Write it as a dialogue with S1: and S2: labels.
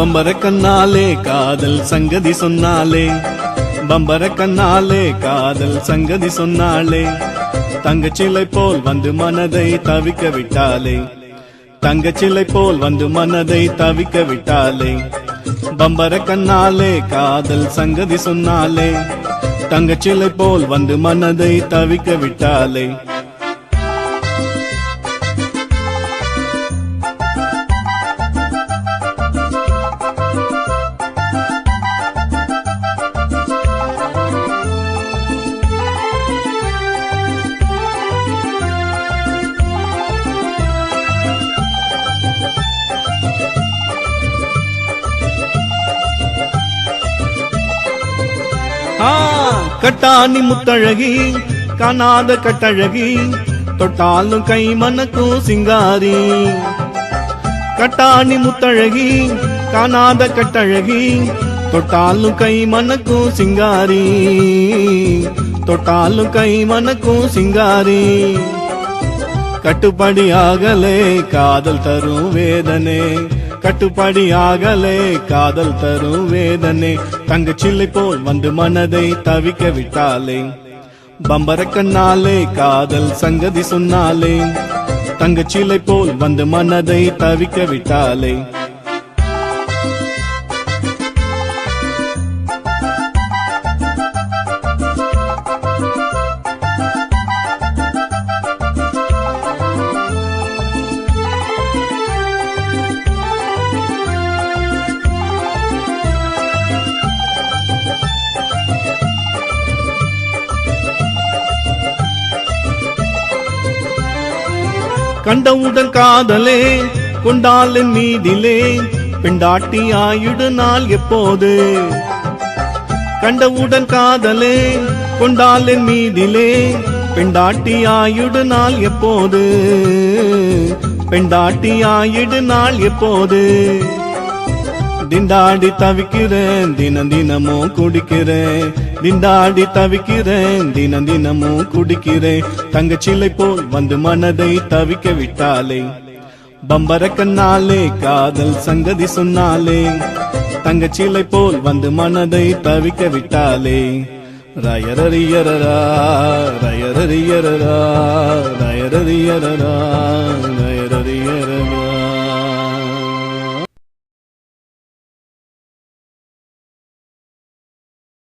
S1: பம்பர கண்ணாலே காதல் சங்கதி சொன்னாலே, பம்பர கண்ணாலே காதல் சங்கதி சொன்னாலே, தங்கச்சிலை போல் வந்து மனதை தவிக்க விட்டாலே, தங்கச்சிலை போல் வந்து மனதை தவிக்க விட்டாலே, பம்பர கண்ணாலே காதல் சங்கதி சொன்னாலே, தங்கச்சிலை போல் வந்து மனதை தவிக்க விட்டாலே. கட்டாணி முத்தழகி காணாத கட்டழகி, தொட்டாலும் கை மனக்கும் சிங்காரி. கட்டாணி முத்தழகி காணாத கட்டழகி, தொட்டாலும் கை மனக்கும் சிங்காரி, தொட்டாலும் கை மனக்கும் சிங்காரி. கட்டுப்படி ஆகலே காதல் தரும் வேதனை, கட்டுப்படி ஆகலே காதல் தரும் வேதனை, தங்கச்சிலை போல் வந்து மனதை தவிக்க விட்டாலே, பம்பர கண்ணாலே காதல் சங்கதி சொன்னாலே, தங்கச்சிலை போல் வந்து மனதை தவிக்க விட்டாலே. கண்டவுடன் காதலே கொண்டாலின் மீதிலே, பெண்டாட்டி ஆயுடு நாள் எப்போது. கண்டவுடன் காதலே கொண்டாலின் மீதிலே, பெண்டாட்டி ஆயுடு நாள் எப்போது, பெண்டாட்டி ஆயுடு நாள் எப்போது. திண்டாடி தவிக்கிறேன் தினம் தினமும் குடிக்கிறேன், திண்டாடி தவிக்கிறேன் தினம் தினமும் குடிக்கிறேன், தங்கச்சிலை போல் வந்து மனதை தவிக்க விட்டாலே, பம்பர கண்ணாலே காதல் சங்கதி சொன்னாலே, தங்கச்சிலை போல் வந்து மனதை தவிக்க விட்டாலே. ரயரரியரரா ரயரரியரரா ரயரரியரரா ரயரரியரரா.